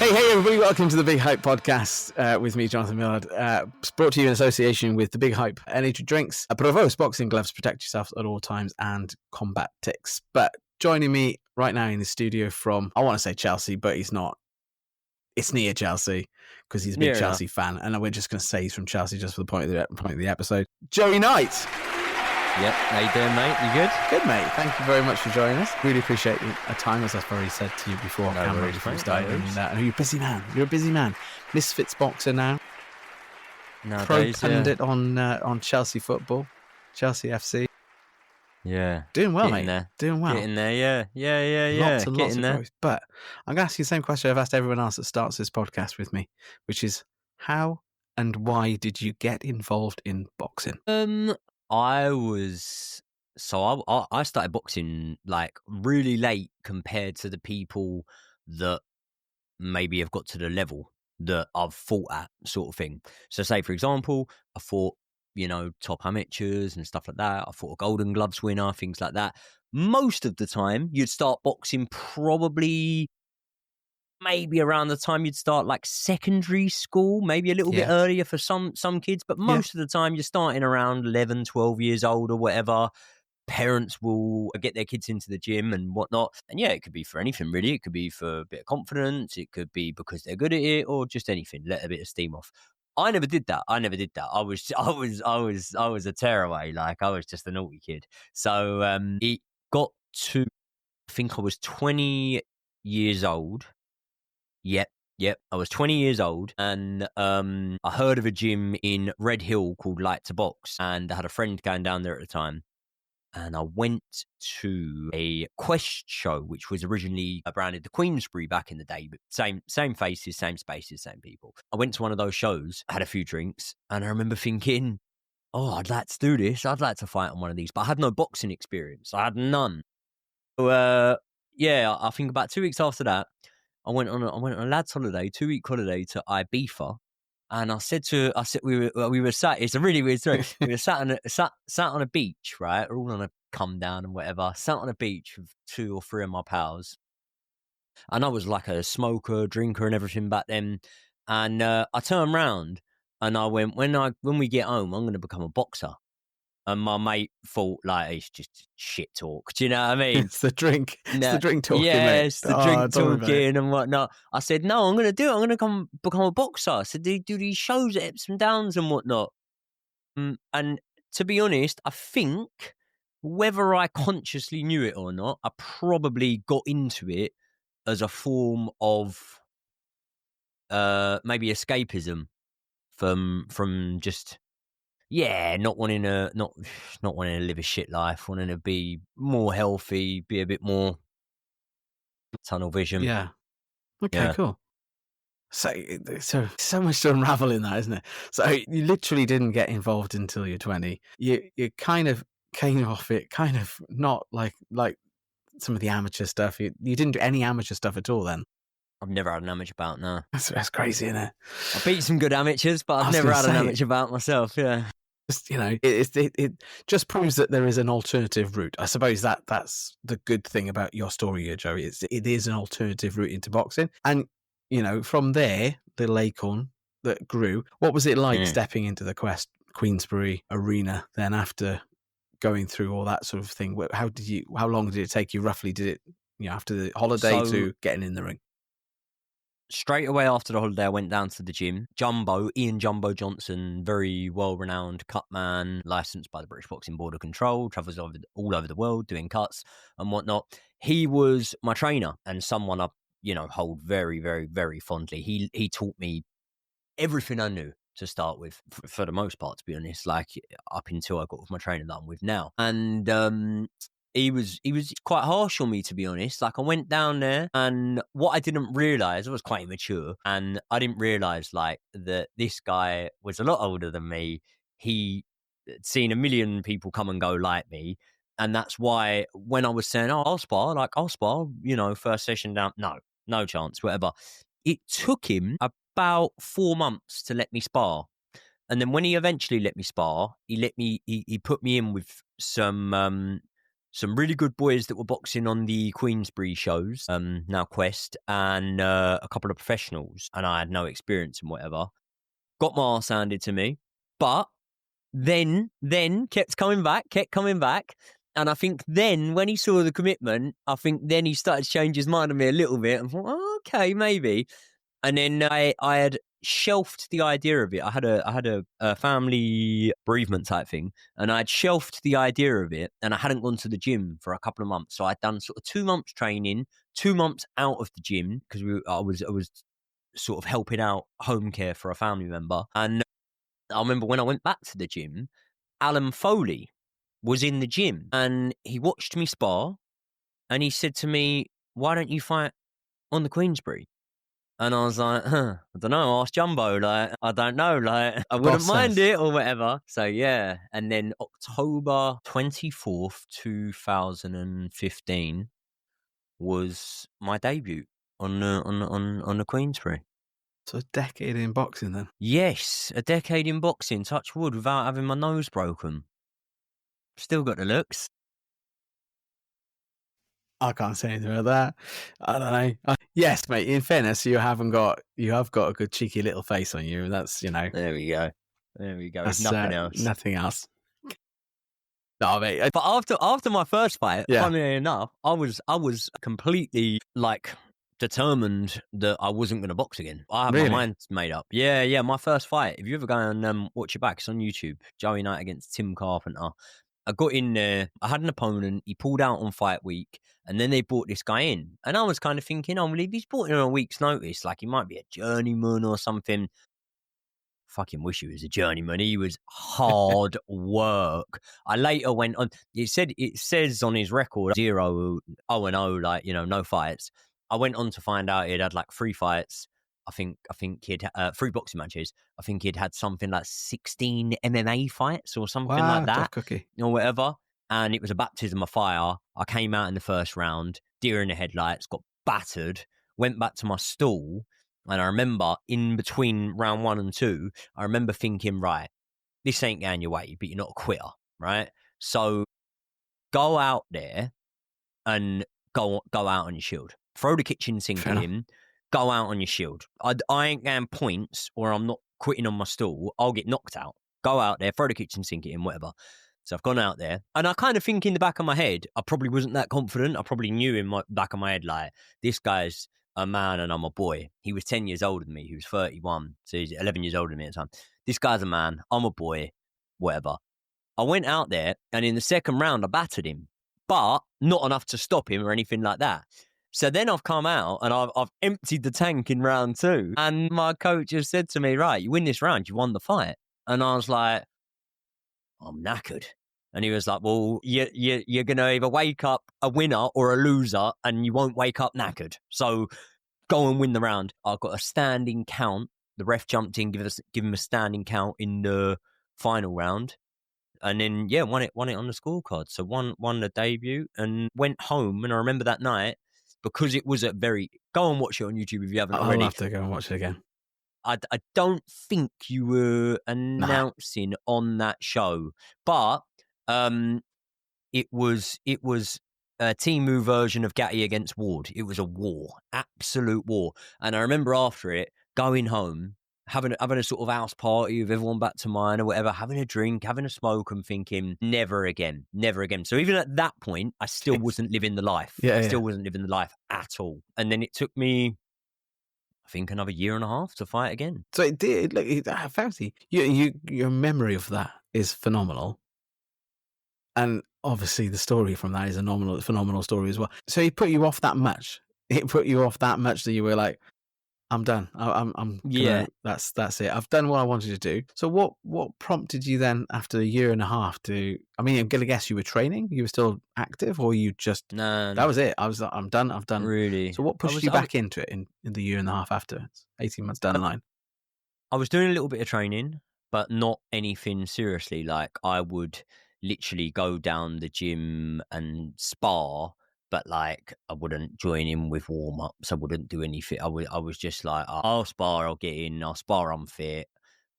Hey everybody, welcome to the Big Hype podcast with me, Jonathan Millard. It's brought to you in association with the Big Hype energy drinks, Provost boxing gloves, protect yourself at all times, and combat ticks. But joining me right now in the studio from, I want to say Chelsea, but he's not. It's near Chelsea because he's a big Chelsea fan, and we're just going to say he's from Chelsea just for the point of the episode. Joey Knight. Yep, how you doing, mate? You good? Good, mate. Thank you very much for joining us. Really appreciate your time, as I've already said to you before. No worries, before we mate, started. no worries. And you're a busy man. You're a busy man. Misfits boxer now. Nowadays, Pro pundit on Chelsea football, Chelsea FC. Yeah. Doing well, Getting mate. there. Doing well. Getting there, yeah. Lots and lots Getting of there. growth. But I'm going to ask you the same question I've asked everyone else that starts this podcast with me, which is how and why did you get involved in boxing? I started boxing like really late compared to the people that maybe have got to the level that I've fought at, sort of thing. So say, for example, I fought, top amateurs and stuff like that. I fought a Golden Gloves winner, things like that. Most of the time, you'd start boxing probably maybe around the time you'd start like secondary school, maybe a little bit earlier for some kids. But most of the time, you're starting around 11, 12 years old or whatever. Parents will get their kids into the gym and whatnot. And yeah, it could be for anything, really. It could be for a bit of confidence. It could be because they're good at it, or just anything. Let a bit of steam off. I never did that. I was a tearaway. Like, I was just a naughty kid. So it got to, I think I was 20 years old. Yep. I was 20 years old, and I heard of a gym in Red Hill called Light to Box, and I had a friend going down there at the time. And I went to a Quest show, which was originally branded the Queensbury back in the day, but same faces, same spaces, same people. I went to one of those shows, had a few drinks, and I remember thinking, oh, I'd like to do this. I'd like to fight on one of these, but I had no boxing experience. I had none. So, I think about 2 weeks after that, I went on a lad's holiday, 2-week holiday to Ibiza. And we were sat. It's a really weird story. We were sat on a beach, right? We're all on a come down and whatever. Sat on a beach with 2 or 3 of my pals, and I was like a smoker, drinker, and everything back then. And I turned round and I went, when we get home, I'm going to become a boxer. And my mate thought, like, it's just shit talk. Do you know what I mean? It's the drink. It's the drink talking, yeah, mate. It's the drink talking and whatnot. I said, no, I'm going to do it. I'm going to become a boxer. I said, do these shows at Epsom Downs and whatnot. And to be honest, I think whether I consciously knew it or not, I probably got into it as a form of maybe escapism from just... Yeah, not wanting to live a shit life, wanting to be more healthy, be a bit more tunnel vision. Yeah. Okay, cool. So much to unravel in that, isn't it? So you literally didn't get involved until you're 20. You kind of came off it, kind of not like some of the amateur stuff. You didn't do any amateur stuff at all then. I've never had an amateur bout, no. That's crazy, isn't it? I beat some good amateurs, but I've never had an amateur bout myself, yeah. It just proves that there is an alternative route. I suppose that's the good thing about your story here, Joey. It is an alternative route into boxing. And, from there, little acorn that grew, what was it like stepping into the Queensbury arena then after going through all that sort of thing? How long did it take you roughly? Did it, after the holiday to getting in the ring? Straight away after the holiday, I went down to the gym. Ian Jumbo Johnson, very well-renowned cut man, licensed by the British Boxing Board of Control, travels all over the world doing cuts and whatnot. He was my trainer and someone I, hold very, very, very fondly. He taught me everything I knew to start with, for the most part, to be honest, like up until I got with my trainer that I'm with now. And he was quite harsh on me, to be honest. Like, I went down there, and what I didn't realise, I was quite immature, and I didn't realise like that this guy was a lot older than me. He had seen a million people come and go like me, and that's why when I was saying, "Oh, I'll spar," first session down, no chance, whatever. It took him about 4 months to let me spar. And then when he eventually let me spar, he put me in with some some really good boys that were boxing on the Queensbury shows, now Quest, and a couple of professionals, and I had no experience and whatever. Got my arse handed to me, but then kept coming back. And I think then when he saw the commitment, I think then he started to change his mind on me a little bit. And thought, oh, okay, maybe. And then I had shelved the idea of it. I had a family bereavement type thing, and I'd shelved the idea of it, and I hadn't gone to the gym for a couple of months. So I'd done sort of 2 months training, 2 months out of the gym because I was sort of helping out home care for a family member. And I remember when I went back to the gym, Alan Foley was in the gym, and he watched me spar, and he said to me, "Why don't you fight on the Queensbury?" And I was like, I don't know, ask Jumbo, like, I don't know, like, I wouldn't mind it or whatever. So, yeah. And then October 24th, 2015 was my debut on the Queensbury. So a decade in boxing then? Yes, a decade in boxing, touch wood, without having my nose broken. Still got the looks. I can't say anything about that. I don't know. Yes, mate. In fairness, you have got a good cheeky little face on you. That's There we go. That's, nothing else. Nothing else. No, mate. But after my first fight, Yeah. funnily enough, I was completely like determined that I wasn't going to box again. I had Really? my mind made up. Yeah. My first fight. If you ever go and watch it back, it's on YouTube. Joey Knight against Tim Carpenter. I got in there. I had an opponent. He pulled out on fight week, and then they brought this guy in. And I was kind of thinking, oh, well, if he's brought in on a week's notice, like he might be a journeyman or something. Fucking wish he was a journeyman. He was hard work. I later went on. It says on his record 0-0, like, you know, no fights. I went on to find out he'd had like 3 fights. I think he'd 3 boxing matches. I think he'd had something like 16 MMA fights or something like that, tough cookie. or whatever. And it was a baptism of fire. I came out in the first round, deer in the headlights, got battered, went back to my stall. And I remember in between round 1 and 2, I remember thinking, right, this ain't going your way, but you're not a quitter, right? So go out there and go out on your shield. Throw the kitchen sink at him, go out on your shield. I ain't going points or I'm not quitting on my stool. I'll get knocked out. Go out there, throw the kitchen sink at him, whatever. So I've gone out there, and I kind of think in the back of my head, I probably wasn't that confident. I probably knew in my back of my head, like, this guy's a man and I'm a boy. He was 10 years older than me. He was 31. So he's 11 years older than me at the time. This guy's a man. I'm a boy. Whatever. I went out there, and in the second round, I battered him, but not enough to stop him or anything like that. So then I've come out and I've emptied the tank in round 2. And my coach has said to me, right, you win this round, you won the fight. And I was like, I'm knackered. And he was like, well, you're going to either wake up a winner or a loser, and you won't wake up knackered. So go and win the round. I got a standing count. The ref jumped in, give him a standing count in the final round. And then, yeah, won it on the scorecard. So won the debut and went home. And I remember that night, because it was go and watch it on YouTube if you haven't already. I'll have to go and watch it again. I don't think you were announcing on that show, but it was a Timu version of Gatti against Ward. It was a war, absolute war. And I remember after it, going home, having a sort of house party with everyone back to mine or whatever, having a drink, having a smoke, and thinking, never again. So even at that point, I still wasn't living the life. Wasn't living the life at all. And then it took me, I think, another 1.5 years to fight again. So it did. Look, Fauci, your memory of that is phenomenal. And obviously the story from that is a phenomenal story as well. So he put you off that much. It put you off that much that you were like, I'm done. That's it. I've done what I wanted to do. So what prompted you then after 1.5 years to, I mean, I'm going to guess you were training? You were still active, or you just, No. That was it. I was like, I'm done. I've done. Really? So what pushed you back into it in the 1.5 years afterwards, 18 months down the line? I was doing a little bit of training, but not anything seriously. Like, I would literally go down the gym and spar, but like I wouldn't join in with warm-ups. I wouldn't do anything. I was just like, I'll spar, I'll get in, I'll spar unfit,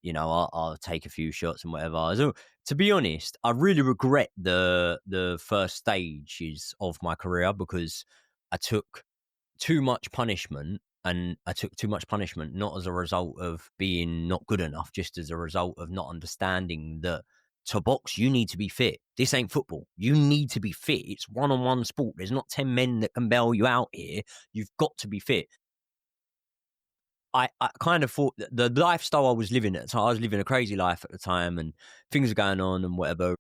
you know, I'll take a few shots and whatever. So To be honest, I really regret the first stages of my career because I took too much punishment, and I took too much punishment not as a result of being not good enough, just as a result of not understanding that to box you need to be fit. This ain't football. You need to be fit. It's one-on-one sport. There's not 10 men that can bail you out here. You've got to be fit. I kind of thought that the lifestyle I was living at the time, I was living a crazy life at the time, and things were going on and whatever.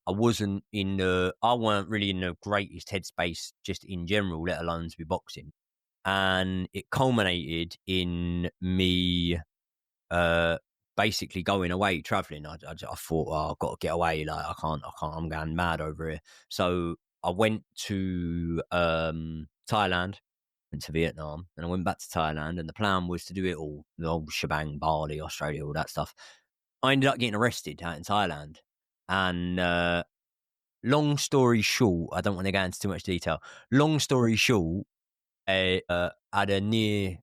I weren't really in the greatest headspace just in general, let alone to be boxing. And it culminated in me basically going away, traveling. I thought, oh, I've got to get away. Like, I can't, I'm going mad over here. So I went to Thailand, went to Vietnam, and I went back to Thailand. And the plan was to do it all, the whole shebang, Bali, Australia, all that stuff. I ended up getting arrested out in Thailand. And long story short, I don't want to go into too much detail. Long story short, I had a near-death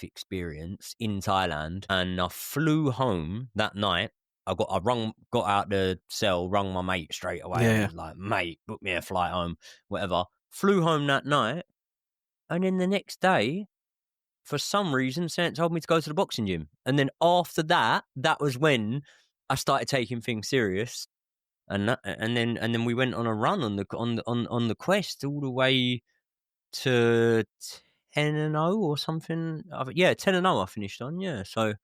experience in Thailand, and I flew home that night. I got out the cell, rung my mate straight away. Yeah. And was like, mate, book me a flight home, whatever. Flew home that night, and then the next day, for some reason, Sant told me to go to the boxing gym. And then after that, that was when I started taking things serious. And then we went on a run on the quest all the way to 10-0 or something. 10-0 I finished on. Yeah, so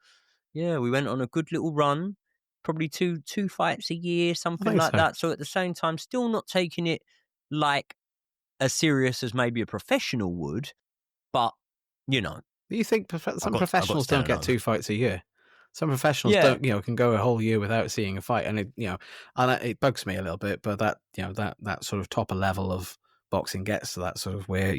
yeah, we went on a good little run. Probably two fights a year, something like that. So at the same time, still not taking it like as serious as maybe a professional would, but you know. Do you think some professionals don't get 2 fights a year? Some professionals don't, can go a whole year without seeing a fight, and it bugs me a little bit. But that, that sort of topper level of boxing gets to that sort of where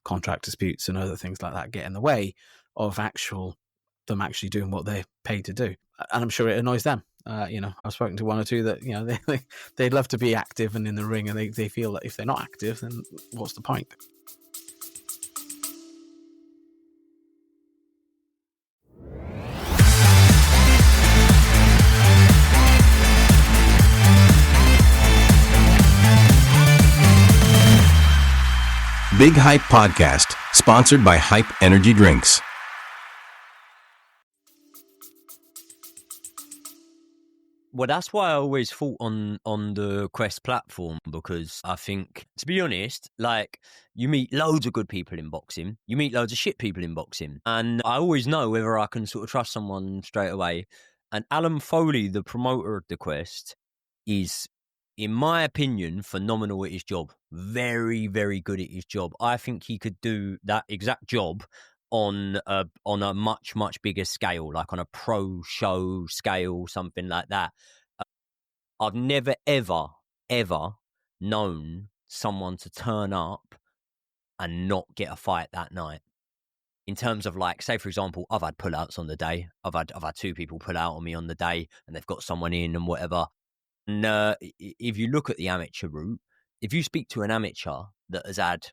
contract disputes and other things like that get in the way of them actually doing what they're paid to do, and I'm sure it annoys them. I've spoken to one or two that they'd love to be active and in the ring, and they feel that if they're not active, then what's the point? Big Hype Podcast, sponsored by Hype Energy Drinks. Well, that's why I always fought on the Quest platform, because I think, to be honest, like, you meet loads of good people in boxing, you meet loads of shit people in boxing, and I always know whether I can sort of trust someone straight away. And Alan Foley, the promoter of the Quest, is, in my opinion, phenomenal at his job. Very, very good at his job. I think he could do that exact job on a much, much bigger scale, like on a pro show scale, something like that. I've never, ever, ever known someone to turn up and not get a fight that night. In terms of, like, say, for example, I've had pullouts on the day. I've had 2 people pull out on me on the day, and they've got someone in and whatever. And if you look at the amateur route, if you speak to an amateur that has had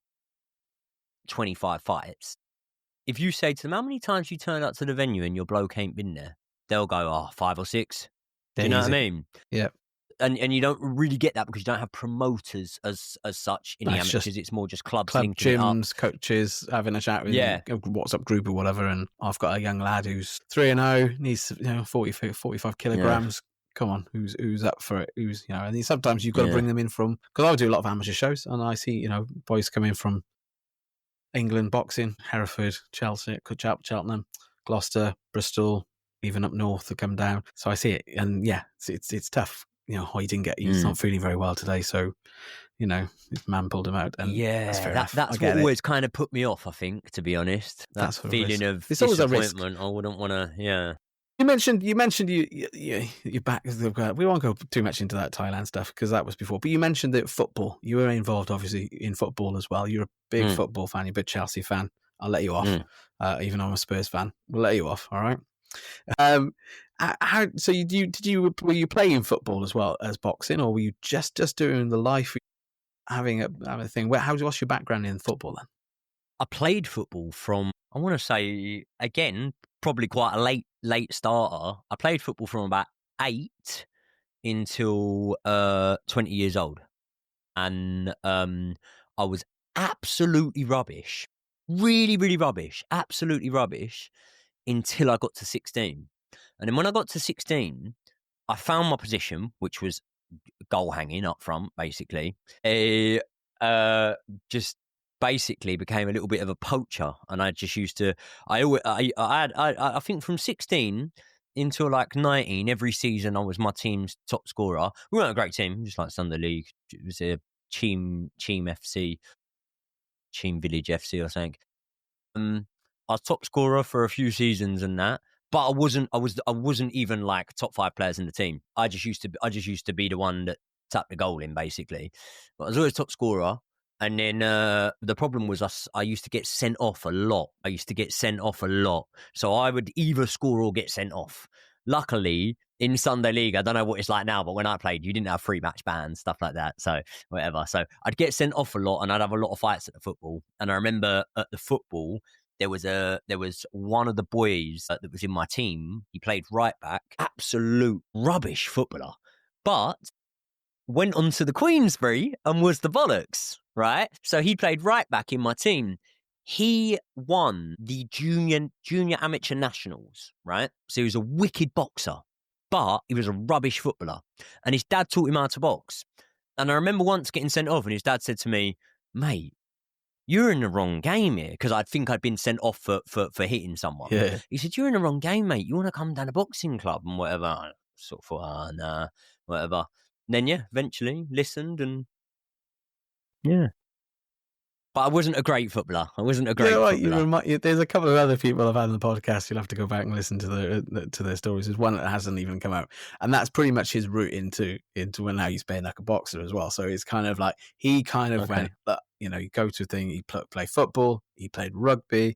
25 fights, if you say to them, how many times you turned up to the venue and your bloke ain't been there? They'll go, 5 or 6. Do you know what I mean? Yeah. And you don't really get that because you don't have promoters as such in the amateurs. It's more just club gyms, coaches having a chat with a WhatsApp group or whatever. And I've got a young lad who's 3-0, needs 45 kilograms. Yeah. Come on, who's up for it? And sometimes you've got to bring them in from, because I do a lot of amateur shows, and I see boys come in from England boxing, Hereford, Chelsea, Cheltenham, Gloucester, Bristol, even up north to come down. So I see it, and it's tough. He didn't get. He's not feeling very well today, so his man pulled him out. And that's what always kind of put me off. I think, to be honest, that feeling of disappointment. I wouldn't want to. Yeah. You mentioned you back. We won't go too much into that Thailand stuff because that was before. But you mentioned that football. You were involved, obviously, in football as well. You're a big football fan. You're a big Chelsea fan. I'll let you off. Even though I'm a Spurs fan, we'll let you off. All right. So were you playing football as well as boxing, or were you just doing the life, having a thing? What's your background in football then? I played football from, I want to say, again, probably quite a late starter. I played football from about 8 until 20 years old. And I was absolutely rubbish. Really, really rubbish. Absolutely rubbish until I got to 16. And then when I got to 16, I found my position, which was goal hanging up front, basically. Just basically became a little bit of a poacher, and I just used to. I think from 16 until like 19, every season I was my team's top scorer. We weren't a great team, just like Sunday League. It was a Team FC, Team Village FC, I think. I was top scorer for a few seasons and that. But I wasn't even like top 5 players in the team. I just used to be the one that tapped the goal in, basically. But I was always top scorer. And then the problem was I used to get sent off a lot. So I would either score or get sent off. Luckily, in Sunday League, I don't know what it's like now, but when I played, you didn't have free match bans, stuff like that. So whatever. So I'd get sent off a lot, and I'd have a lot of fights at the football. And I remember at the football, there was one of the boys that was in my team. He played right back, absolute rubbish footballer, but went on to the Queensbury and was the bollocks, right? So he played right back in my team. He won the junior amateur nationals, right? So he was a wicked boxer, but he was a rubbish footballer. And his dad taught him how to box. And I remember once getting sent off, and his dad said to me, "Mate, you're in the wrong game here," because I'd think I'd been sent off for hitting someone. Yeah. He said, "You're in the wrong game, mate. You want to come down a boxing club and whatever." I sort of thought, nah, whatever. And then, yeah, eventually listened and, yeah. But I wasn't a great footballer. footballer. There's a couple of other people I've had on the podcast. You'll have to go back and listen to their stories. There's one that hasn't even come out, and that's pretty much his route into when now he's playing like a boxer as well. So it's kind of like he kind of went, you go to a thing. He play football. He played rugby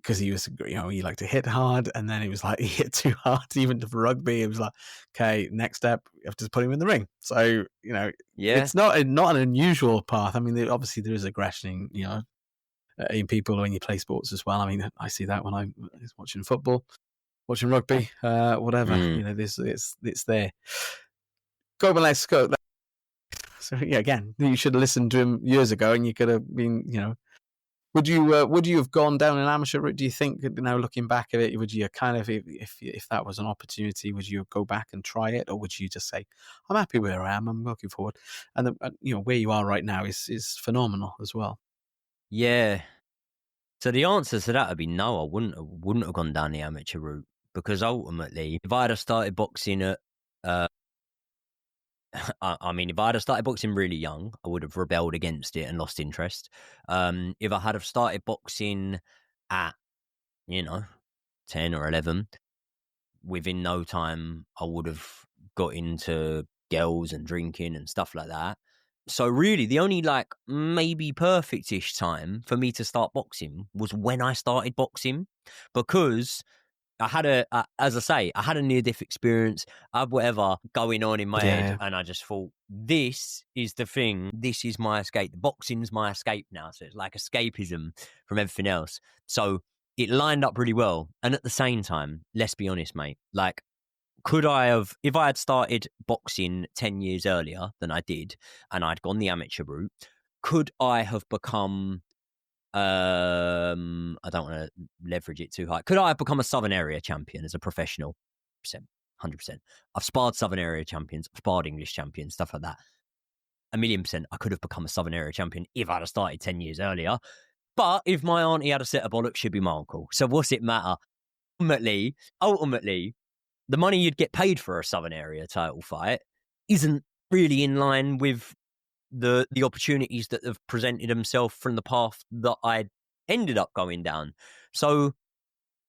because he was, he liked to hit hard, and then he was like he hit too hard even for rugby. It was like, okay, next step, you have to put him in the ring. So it's not an unusual path. I mean, obviously there is aggression, in people when you play sports as well. I mean, I see that when I was watching football, watching rugby, whatever. It's there. Go, but let's go. So yeah, again, you should have listened to him years ago, and you could have been, Would you have gone down an amateur route? Do you think, looking back at it, would you kind of, if that was an opportunity, would you go back and try it, or would you just say, "I'm happy where I am, I'm looking forward," and where you are right now is phenomenal as well. Yeah. So the answer to that would be no. I wouldn't have gone down the amateur route, because ultimately, if I had started boxing at, if I had started boxing really young, I would have rebelled against it and lost interest. If I had have started boxing at, 10 or 11, within no time, I would have got into girls and drinking and stuff like that. So really, the only maybe perfect-ish time for me to start boxing was when I started boxing, because I had a near-death experience. I had whatever going on in my head, and I just thought, this is the thing. This is my escape. The boxing's my escape now. So it's like escapism from everything else. So it lined up really well. And at the same time, let's be honest, mate, could I have, if I had started boxing 10 years earlier than I did, and I'd gone the amateur route, could I have become, I don't want to leverage it too high, could I have become a Southern Area champion as a professional? 100%. I've sparred Southern Area champions, I've sparred English champions, stuff like that. 1,000,000%, I could have become a Southern Area champion if I'd have started 10 years earlier. But if my auntie had a set of bollocks, she'd be my uncle. So what's it matter? Ultimately, the money you'd get paid for a Southern Area title fight isn't really in line with the opportunities that have presented themselves from the path that I ended up going down. So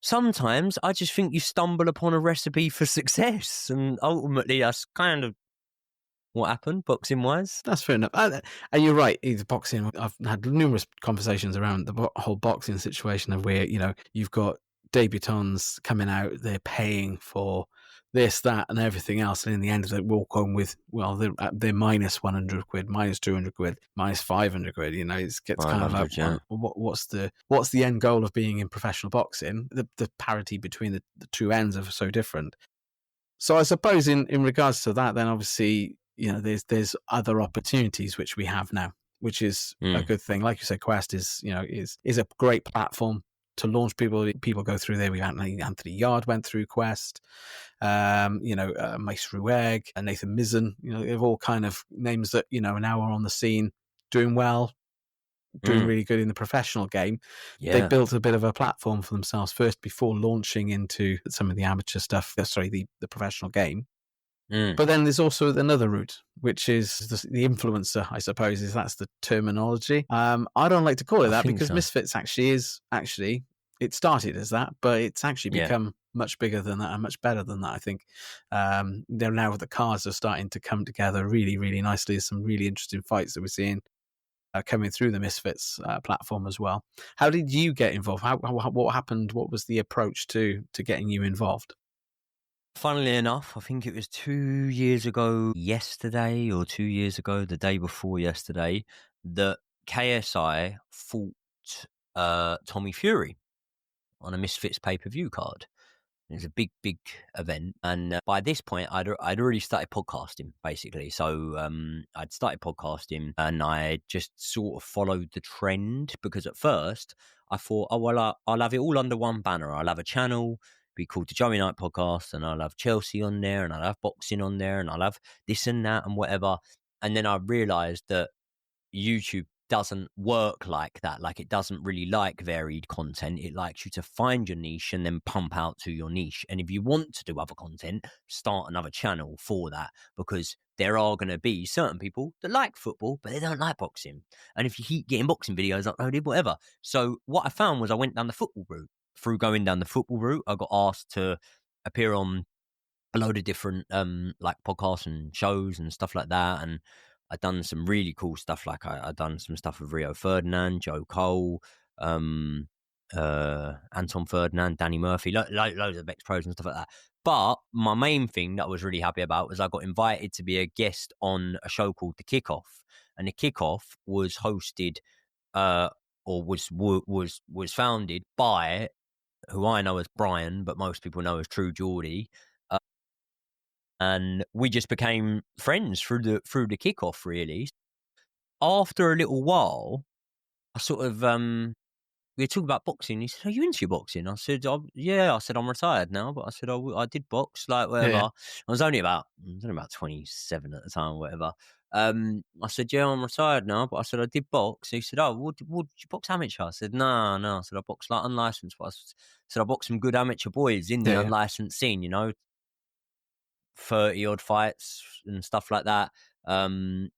sometimes I just think you stumble upon a recipe for success, and ultimately that's kind of what happened, boxing wise. That's fair enough. And you're right, either boxing, I've had numerous conversations around the whole boxing situation of where, you've got debutants coming out, they're paying for this, that, and everything else, and in the end they walk home with, well, they're minus 100 quid, minus 200 quid, minus 500 quid. It gets kind of like, what's the end goal of being in professional boxing? The parity between the two ends are so different. So I suppose in regards to that, then obviously, there's other opportunities which we have now, which is a good thing. Like you said, Quest is a great platform to launch people. People go through there. We had Anthony Yard went through Quest, Mace Ruegg and Nathan Mizzen. They've all kind of names that now are on the scene, doing well, doing really good in the professional game. They built a bit of a platform for themselves first before launching into some of the amateur stuff. The professional game. But then there's also another route, which is the influencer, I suppose, that's the terminology. I don't like to call it that because Misfits actually it started as that, but it's actually become much bigger than that and much better than that, I think. They're now, the cars are starting to come together really, really nicely. There's some really interesting fights that we're seeing coming through the Misfits platform as well. How did you get involved? What happened? What was the approach to getting you involved? Funnily enough, I think it was 2 years ago yesterday, or 2 years ago, the day before yesterday, that KSI fought Tommy Fury on a Misfits pay-per-view card. It was a big, big event. And by this point, I'd already started podcasting, basically. So I'd started podcasting and I just sort of followed the trend, because at first I thought, oh, well, I'll have it all under one banner. I'll have a channel, be called the Joey Knight Podcast, and I'll have Chelsea on there, and I'll have boxing on there, and I'll have this and that and whatever. And then I realised that YouTube doesn't work like that. Like, it doesn't really like varied content. It likes you to find your niche and then pump out to your niche. And if you want to do other content, start another channel for that, because there are going to be certain people that like football, but they don't like boxing. And if you keep getting boxing videos uploaded, whatever. So what I found was I went down the football route. Through going down the football route, I got asked to appear on a load of different like podcasts and shows and stuff like that. And I'd done some really cool stuff. Like I'd done some stuff with Rio Ferdinand, Joe Cole, Anton Ferdinand, Danny Murphy, loads of ex-pros and stuff like that. But my main thing that I was really happy about was I got invited to be a guest on a show called The Kickoff. And The Kickoff was hosted or was founded by who I know as Brian, but most people know as True Geordie. And we just became friends through the Kickoff, really. After a little while, I sort of we were talking about boxing. He said, "Are you into your boxing?" I said, "Yeah." I said, "I'm retired now," but I said, "I did box, like whatever." Yeah. I was only about 27 at the time, whatever. I said, "Yeah, I'm retired now," but I said, "I did box." He said, "Oh, would you box amateur?" I said, No. I said, "I box like unlicensed." But I said, "I box some good amateur boys in the unlicensed scene, 30 odd fights and stuff like that, and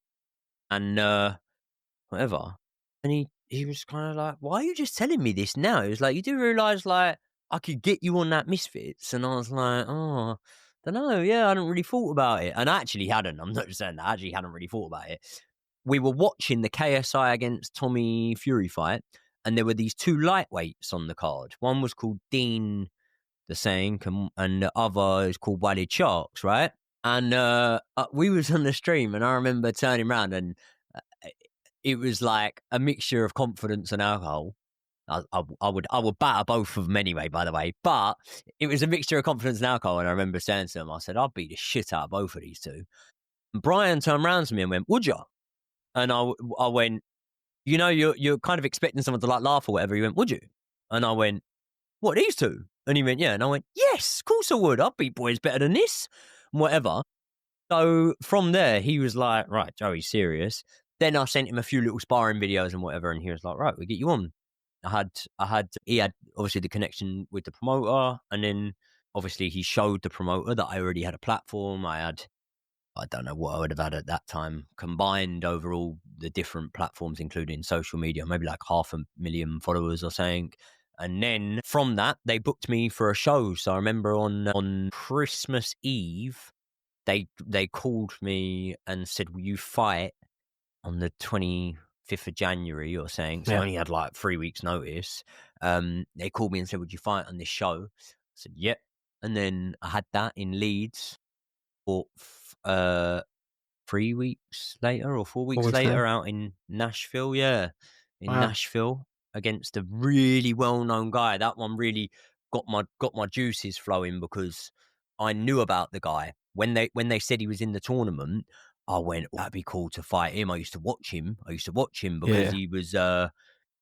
whatever." And he was kind of like, "Why are you just telling me this now?" He was like, "You do realise, like, I could get you on that Misfits?" And I was like, "Oh, don't know. Yeah, I hadn't really thought about it." And I actually hadn't. I'm not just saying that. I actually hadn't really thought about it. We were watching the KSI against Tommy Fury fight, and there were these two lightweights on the card. One was called Dean the Sank, and the other is called Walid Sharks, right? And we was on the stream, and I remember turning around, and it was like a mixture of confidence and alcohol. I would batter both of them anyway, by the way, but it was a mixture of confidence and alcohol. And I remember saying to them, I said, "I'll beat the shit out of both of these two." And Brian turned around to me and went, "Would you?" And I went, you're kind of expecting someone to like laugh or whatever. He went, "Would you?" And I went, "What, these two?" And he went, "Yeah." And I went, "Yes, of course I would. I'd beat boys better than this," whatever. So from there, he was like, "Right, Joey's serious." Then I sent him a few little sparring videos and whatever, and he was like, "Right, we'll get you on." He had obviously the connection with the promoter, and then obviously he showed the promoter that I already had a platform. I don't know what I would have had at that time combined over all the different platforms, including social media, maybe like 500,000 followers or something. And then from that, they booked me for a show. So I remember on Christmas Eve, they called me and said, "Will you fight on the 25th of January or something?" So I only had like 3 weeks notice. They called me and said, "Would you fight on this show?" I said, "Yep." And then I had that in Leeds for 3 weeks later or 4 weeks later out in Nashville. Yeah. Nashville against a really well-known guy. That one really got my juices flowing, because I knew about the guy. When they said he was in the tournament, I went, that'd be cool to fight him. I used to watch him because he was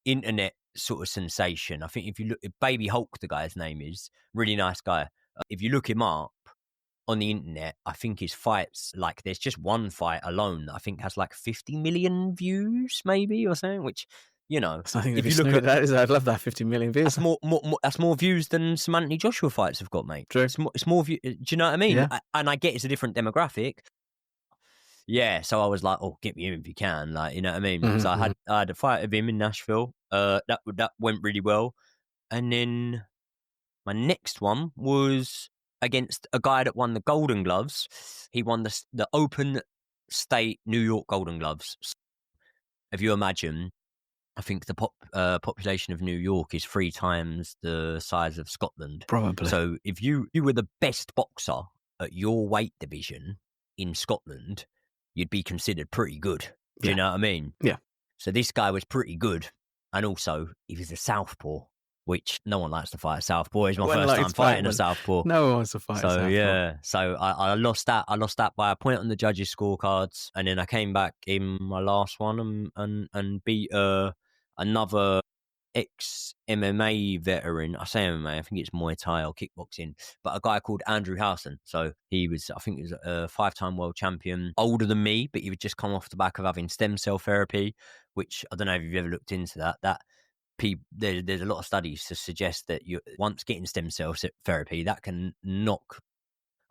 internet sort of sensation. I think if you look, Baby Hulk, the guy's name is, really nice guy. If you look him up on the internet, I think his fights, like there's just one fight alone that I think has like 50 million views maybe or something, which, you know, It's nothing to if be you look snookered at at, is it? I'd love that 50 million views. that's more views than some Anthony Joshua fights have got, mate. True. It's more views. Do you know what I mean? Yeah. And I get it's a different demographic. Yeah, so I was like, oh, get me in if you can, like, you know what I mean? So I had a fight with him in Nashville. That went really well, and then my next one was against a guy that won the Golden Gloves. He won the Open State New York Golden Gloves. So if you imagine, I think the population of New York is 3 times the size of Scotland. Probably. So if you were the best boxer at your weight division in Scotland, you'd be considered pretty good. Do you know what I mean? Yeah. So this guy was pretty good. And also, he was a southpaw, which no one likes to fight a southpaw. It's my first time fighting a southpaw. No one wants to fight a southpaw. Yeah. So I lost that. I lost that by a point on the judges' scorecards. And then I came back in my last one and beat another ex-MMA veteran. I say MMA, I think it's Muay Thai or kickboxing, but a guy called Andrew Howson. So he was, I think he was a 5-time world champion, older than me, but he would just come off the back of having stem cell therapy, which I don't know if you've ever looked into that. There's a lot of studies to suggest that you once getting stem cell therapy, that can knock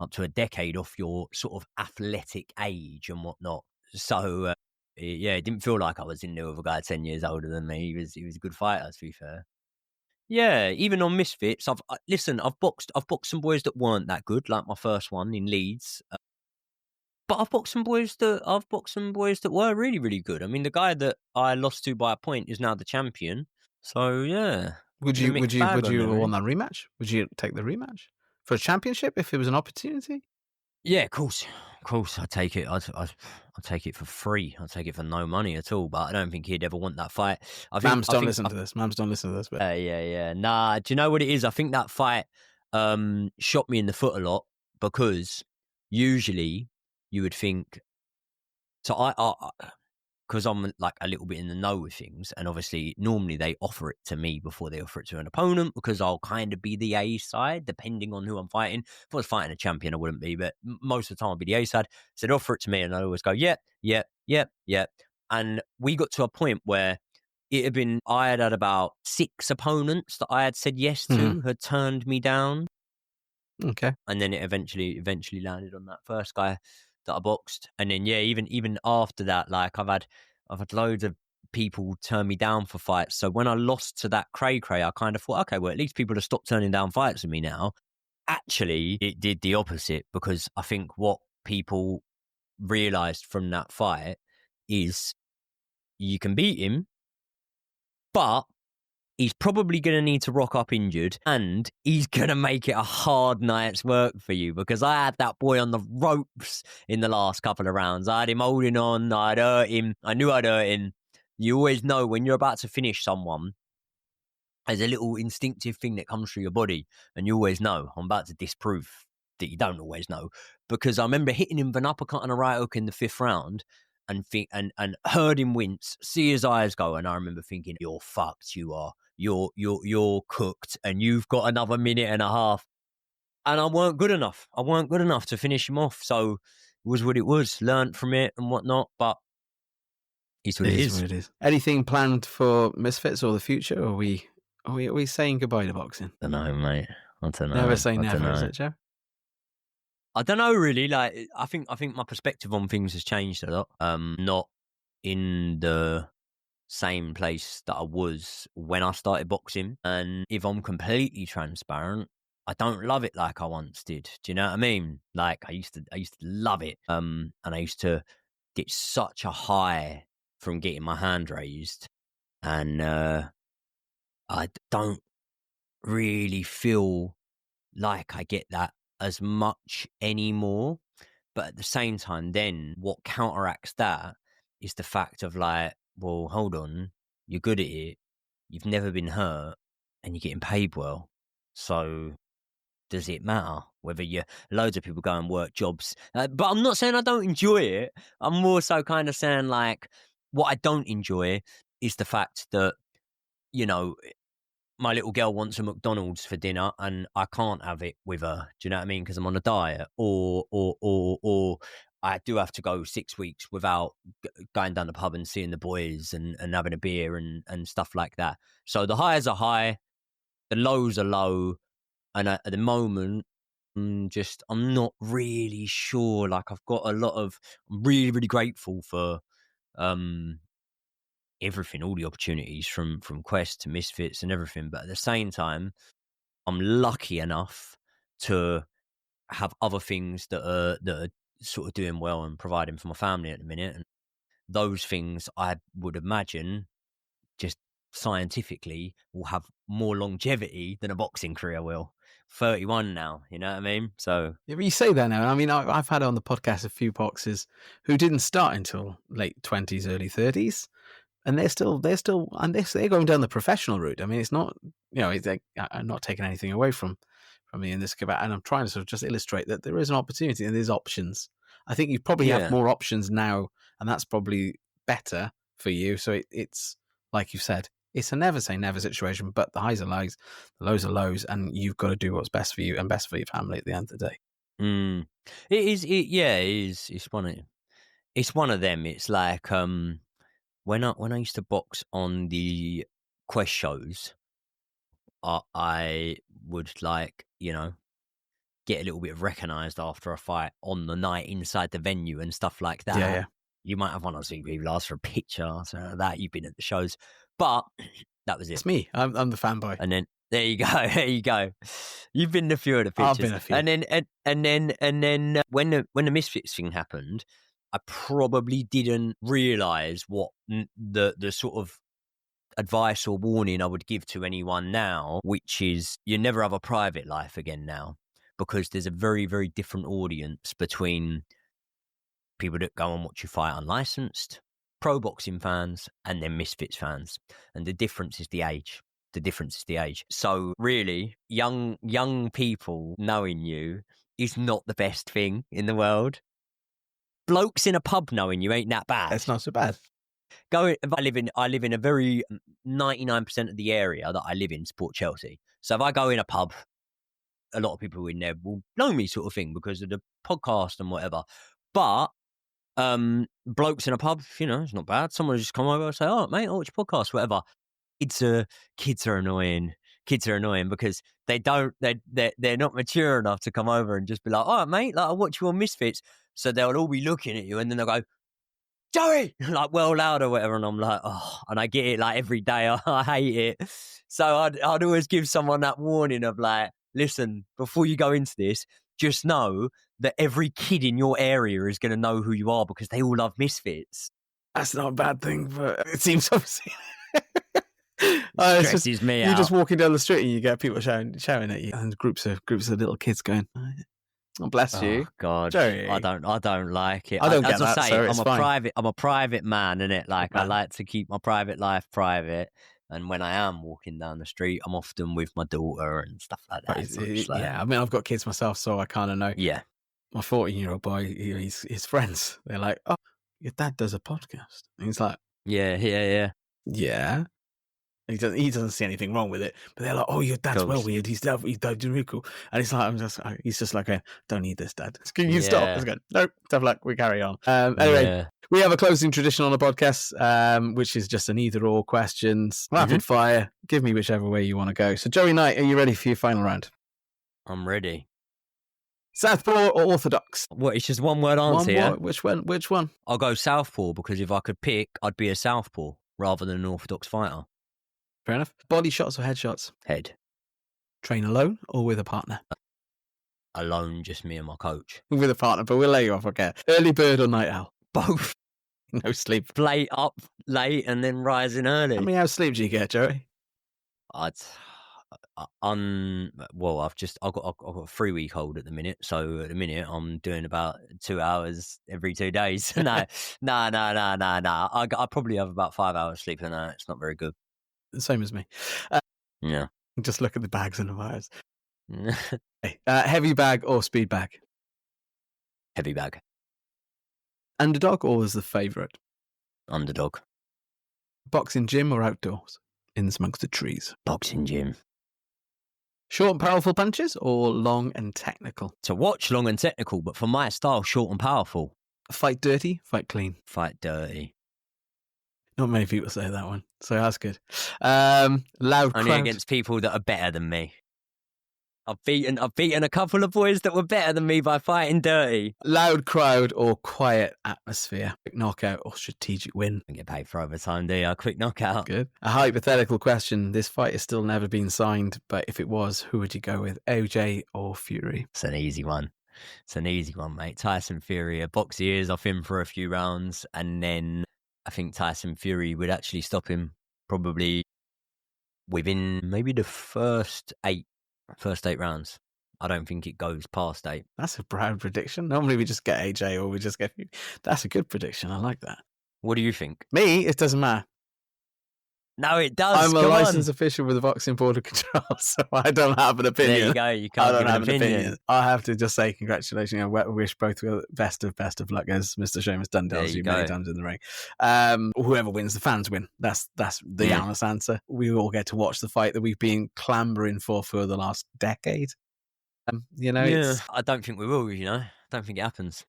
up to a decade off your sort of athletic age and whatnot. So yeah, it didn't feel like I was in there with a guy 10 years older than me. He was a good fighter, to be fair. Yeah, even on Misfits, I've boxed some boys that weren't that good, like my first one in Leeds. But I've boxed some boys that were really, really good. I mean, the guy that I lost to by a point is now the champion. So yeah. Would you want that rematch? Would you take the rematch for a championship if it was an opportunity? Yeah, of course. I take it. I'll take it for free. I'll take it for no money at all. But I don't think he'd ever want that fight. Mams don't listen to this. But... yeah. Nah, do you know what it is? I think that fight shot me in the foot a lot because usually you would think. So I because I'm like a little bit in the know with things, and obviously normally they offer it to me before they offer it to an opponent because I'll kind of be the A side depending on who I'm fighting. If I was fighting a champion, I wouldn't be, but most of the time I'll be the A side. So they'd offer it to me and I'd always go, yeah. And we got to a point where it had been, I had about 6 opponents that I had said yes to had turned me down. Okay. And then it eventually landed on that first guy that I boxed. And then yeah, even after that, like I've had loads of people turn me down for fights. So when I lost to that Cray, I kind of thought, okay, well, at least people have stopped turning down fights with me now. Actually, it did the opposite, because I think what people realised from that fight is you can beat him, but he's probably going to need to rock up injured, and he's going to make it a hard night's work for you, because I had that boy on the ropes in the last couple of rounds. I had him holding on. I'd hurt him. I knew I'd hurt him. You always know when you're about to finish someone, there's a little instinctive thing that comes through your body, and you always know, I'm about to disprove that you don't always know. Because I remember hitting him with an uppercut and a right hook in the 5th round, and heard him wince, see his eyes go, and I remember thinking, you're fucked, you are. You're cooked, and you've got another minute and a half. And I weren't good enough. To finish him off. So it was what it was. Learned from it and whatnot, but it's what it is. Anything planned for Misfits or the future? Or are we saying goodbye to boxing? I don't know, mate. I don't know. Never say never, is it, Joe? I don't know, really. Like, I think my perspective on things has changed a lot. Not in the same place that I was when I started boxing. And if I'm completely transparent, I don't love it like I once did. Do you know what I mean? Like, I used to love it. And I used to get such a high from getting my hand raised. And I don't really feel like I get that as much anymore. But at the same time, then what counteracts that is the fact of like, well, hold on, you're good at it, you've never been hurt, and you're getting paid well. So does it matter whether loads of people go and work jobs? But I'm not saying I don't enjoy it. I'm more so kind of saying like what I don't enjoy is the fact that, you know, my little girl wants a McDonald's for dinner and I can't have it with her. Do you know what I mean? Because I'm on a diet, or I do have to go 6 weeks without going down the pub and seeing the boys and having a beer and stuff like that. So the highs are high, the lows are low, and at the moment, I'm not really sure. Like I've got I'm really, really grateful for everything, all the opportunities from Quest to Misfits and everything. But at the same time, I'm lucky enough to have other things that are sort of doing well and providing for my family at the minute. And those things, I would imagine, just scientifically, will have more longevity than a boxing career will. 31 now, you know what I mean? So yeah, but you say that now. I mean, I've had on the podcast a few boxers who didn't start until late 20s, early 30s. And they're going down the professional route. I mean, it's not, you know, I'm not taking anything away from me in this debate, and I'm trying to sort of just illustrate that there is an opportunity and there's options. I think you probably have more options now, and that's probably better for you. So it's like you said, it's a never say never situation, but the highs are lows, the lows are lows, and you've got to do what's best for you and best for your family at the end of the day. It is. It is. It's one of them. It's like when I used to box on the Quest shows, I would, like, you know, get a little bit recognised after a fight on the night inside the venue and stuff like that. Yeah. You might have one or two people ask for a picture or something like that. You've been at the shows, but that was it. It's me. I'm the fanboy. And then there you go. There you go. You've been in a few of the pictures. I've been a few. And then when the Misfits thing happened, I probably didn't realise what the sort of advice or warning I would give to anyone now, which is you never have a private life again now, because there's a very, very different audience between people that go and watch you fight unlicensed, pro boxing fans, and then Misfits fans. And the difference is the age. So really, young people knowing you is not the best thing in the world. Blokes in a pub knowing you ain't that bad. It's not so bad. I live in a very 99% of the area that I live in support Chelsea. So if I go in a pub, a lot of people in there will know me, sort of thing, because of the podcast and whatever. But blokes in a pub, you know, it's not bad. Someone will just come over and say, "Oh, mate, I watch your podcast," whatever. Kids are annoying. Kids are annoying because they're not mature enough to come over and just be like, "Oh, mate, like, I watch you on Misfits." So they'll all be looking at you and then they'll go, "Joey!" like, well loud or whatever. And I'm like, oh, and I get it like every day. I hate it. So I'd always give someone that warning of like, listen, before you go into this, just know that every kid in your area is going to know who you are because they all love Misfits. That's not a bad thing, but it seems obviously. Stresses me out. You're just walking down the street and you get people shouting at you, and groups of little kids going, "Oh, bless you, God, Joey." I don't like it. I don't as get that. I say, So it's fine. I'm a private man, innit? Like, Man. I like to keep my private life private. And when I am walking down the street, I'm often with my daughter and stuff like that. So Yeah, I mean, I've got kids myself, so I kind of know. Yeah. My 14-year-old boy, his friends, they're like, "Oh, your dad does a podcast." And he's like, Yeah. He doesn't see anything wrong with it, but they're like, "Oh, your dad's well weird. He's doing really cool." And it's like, he's just like, "Don't need this, Dad. Can you stop?" I was going, "Nope, tough luck. We carry on." Anyway, we have a closing tradition on the podcast, which is just an either/or questions, rapid fire. Give me whichever way you want to go. So, Joey Knight, are you ready for your final round? I'm ready. Southpaw or orthodox? What? It's just one word answer. Yeah? Which one? I'll go southpaw because if I could pick, I'd be a southpaw rather than an orthodox fighter. Fair enough. Body shots or head shots? Head. Train alone or with a partner? Alone, just me and my coach. With a partner, but we'll lay you off, okay? Early bird or night owl? Both. No sleep. Up late and then rising early. How many hours sleep do you get, Joey? I've got a 3-week-old at the minute, so at the minute I'm doing about 2 hours every 2 days. No. I probably have about 5 hours sleep a night. It's not very good. The same as me. Yeah. Just look at the bags and the wires. Okay. Heavy bag or speed bag? Heavy bag. Underdog or was the favourite? Underdog. Boxing gym or outdoors? In amongst the trees. Boxing gym. Short and powerful punches or long and technical? To watch, long and technical, but for my style, short and powerful. Fight dirty, fight clean. Fight dirty. Not many people say that one, so that's good. Loud Only crowd. against people that are better than me. I've beaten a couple of boys that were better than me by fighting dirty. Loud crowd or quiet atmosphere? Quick knockout or strategic win? I get paid for overtime, do you? Quick knockout. Good. A hypothetical question. This fight has still never been signed, but if it was, who would you go with? OJ or Fury? It's an easy one. It's an easy one, mate. Tyson Fury. A box ears off him for a few rounds, and then I think Tyson Fury would actually stop him probably within maybe the first eight rounds. I don't think it goes past 8. That's a proud prediction. Normally we just get AJ or we just get... That's a good prediction. I like that. What do you think? Me, it doesn't matter. No, it does. I'm a Come licensed on. official with the Boxing Board of Control, so I don't have an opinion. There you go. You I can't don't give have an opinion. I have to just say congratulations. You know, wish both the best of luck, as Mr. Seamus Dunn tells you many times in the ring. Whoever wins, the fans win. That's the honest answer. We all get to watch the fight that we've been clambering for the last decade. You know, I don't think we will. You know, I don't think it happens.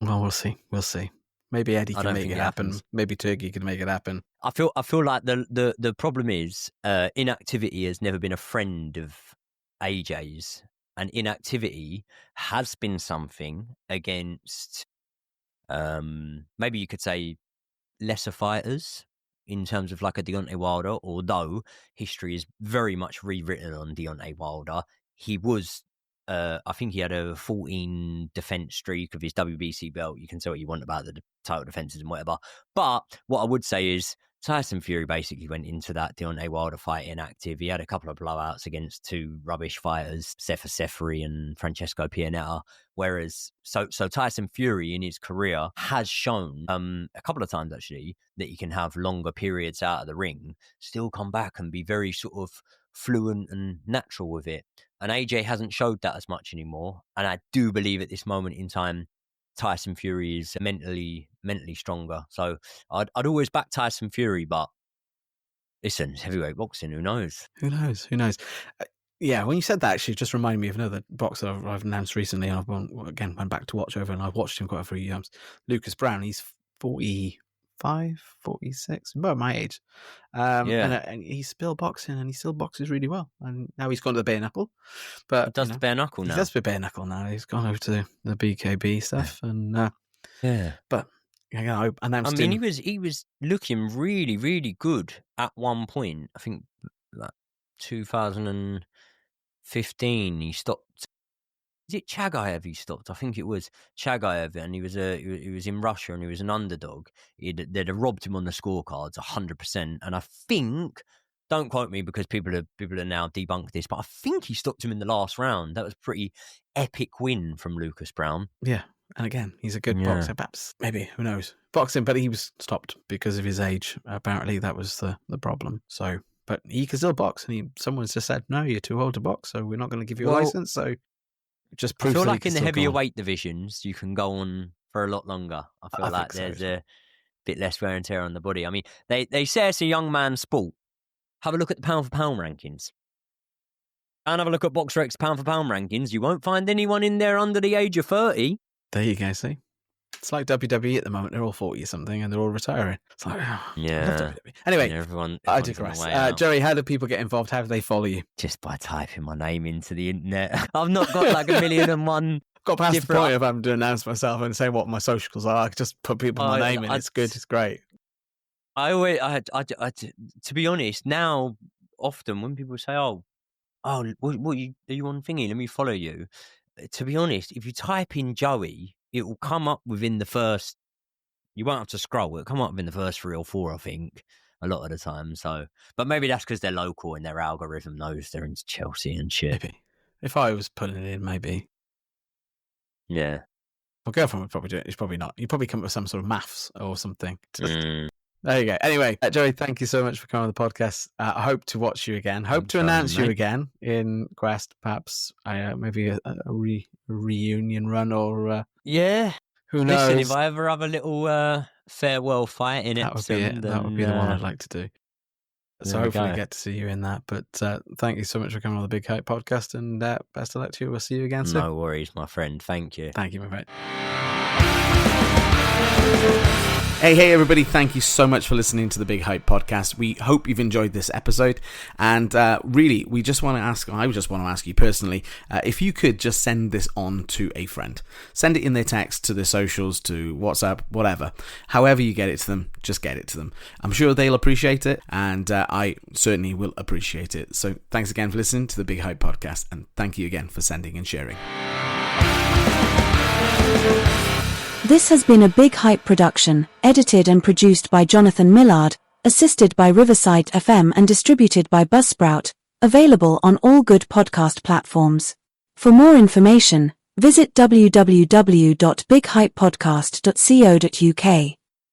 Well, we'll see. We'll see. Maybe Eddie can make it happen. Happens. Maybe Turkey can make it happen. I feel like the problem is inactivity has never been a friend of AJ's, and inactivity has been something against maybe you could say lesser fighters in terms of like a Deontay Wilder, although history is very much rewritten on Deontay Wilder. He was I think he had a 14 defense streak of his WBC belt. You can say what you want about the title defenses and whatever. But what I would say is Tyson Fury basically went into that Deontay Wilder fight inactive. He had a couple of blowouts against 2 rubbish fighters, Sefer Seferi and Francesco Pianetta. Whereas, so Tyson Fury in his career has shown a couple of times actually that he can have longer periods out of the ring, still come back and be very sort of fluent and natural with it. And AJ hasn't showed that as much anymore. And I do believe at this moment in time, Tyson Fury is mentally stronger. So I'd always back Tyson Fury, but listen, it's heavyweight boxing. Who knows? Who knows? Yeah, when you said that, actually, it just reminded me of another boxer I've announced recently. And I've went back to watch over, and I've watched him quite a few years. Lucas Brown. He's 45, 46, about my age. And he's still boxing, and he still boxes really well. And now he's gone to the bare knuckle. But he does the bare knuckle now. He does the bare knuckle now. He's gone over to the BKB stuff, and But I announced. I mean, he was looking really, really good at one point. I think like 2015, he stopped. Is it Chagayev he stopped? I think it was Chagayev, and he was in Russia, and he was an underdog. They'd have robbed him on the scorecards 100%. And I think, don't quote me because people are now debunked this, but I think he stopped him in the last round. That was a pretty epic win from Lucas Brown. Yeah, and again, he's a good boxer. Perhaps, maybe, who knows? Boxing, but he was stopped because of his age. Apparently, that was the problem. So, but he can still box, and someone's just said, "No, you're too old to box, so we're not going to give you a license." So. Just I feel like in the heavier weight divisions, you can go on for a lot longer. I feel like there's a bit less wear and tear on the body. I mean, they say it's a young man's sport. Have a look at the pound for pound rankings. And have a look at BoxRec's pound for pound rankings. You won't find anyone in there under the age of 30. There you go, see? It's like WWE at the moment. They're all 40 or something, and they're all retiring. It's like, yeah. Anyway, everyone I digress. Jerry, how do people get involved? How do they follow you? Just by typing my name into the internet. I've not got like 1,000,001. Got past the point of having to announce myself and say what my socials are. I just put my name in. It's good. It's great. To be honest, now often when people say, "Oh, are you on thingy? Let me follow you." To be honest, if you type in Joey, it will come up within the first. You won't have to scroll. It'll come up within the first 3 or 4, I think, a lot of the time. So, but maybe that's because they're local and their algorithm knows they're into Chelsea and shit. Maybe. If I was putting it in, maybe. Yeah. My girlfriend would probably do it. It's probably not. You'd probably come up with some sort of maths or something. There you go. Anyway, Joey, thank you so much for coming on the podcast. I hope to watch you again. Hope to announce you again in Quest, perhaps maybe a reunion run or yeah. Who knows? Listen, if I ever have a little farewell fight in Epsom, that would be the one I'd like to do. So hopefully get to see you in that. But thank you so much for coming on the Big Hype podcast, and best of luck to you. We'll see you again soon. No worries, my friend. Thank you. Thank you, my friend. Hey, everybody. Thank you so much for listening to the Big Hype podcast. We hope you've enjoyed this episode. And really, I just want to ask you personally, if you could just send this on to a friend. Send it in their text, to their socials, to WhatsApp, whatever. However you get it to them, just get it to them. I'm sure they'll appreciate it, and I certainly will appreciate it. So thanks again for listening to the Big Hype podcast, and thank you again for sending and sharing. This has been a Big Hype production, edited and produced by Jonathan Millard, assisted by Riverside FM and distributed by Buzzsprout, available on all good podcast platforms. For more information, visit www.bighypepodcast.co.uk.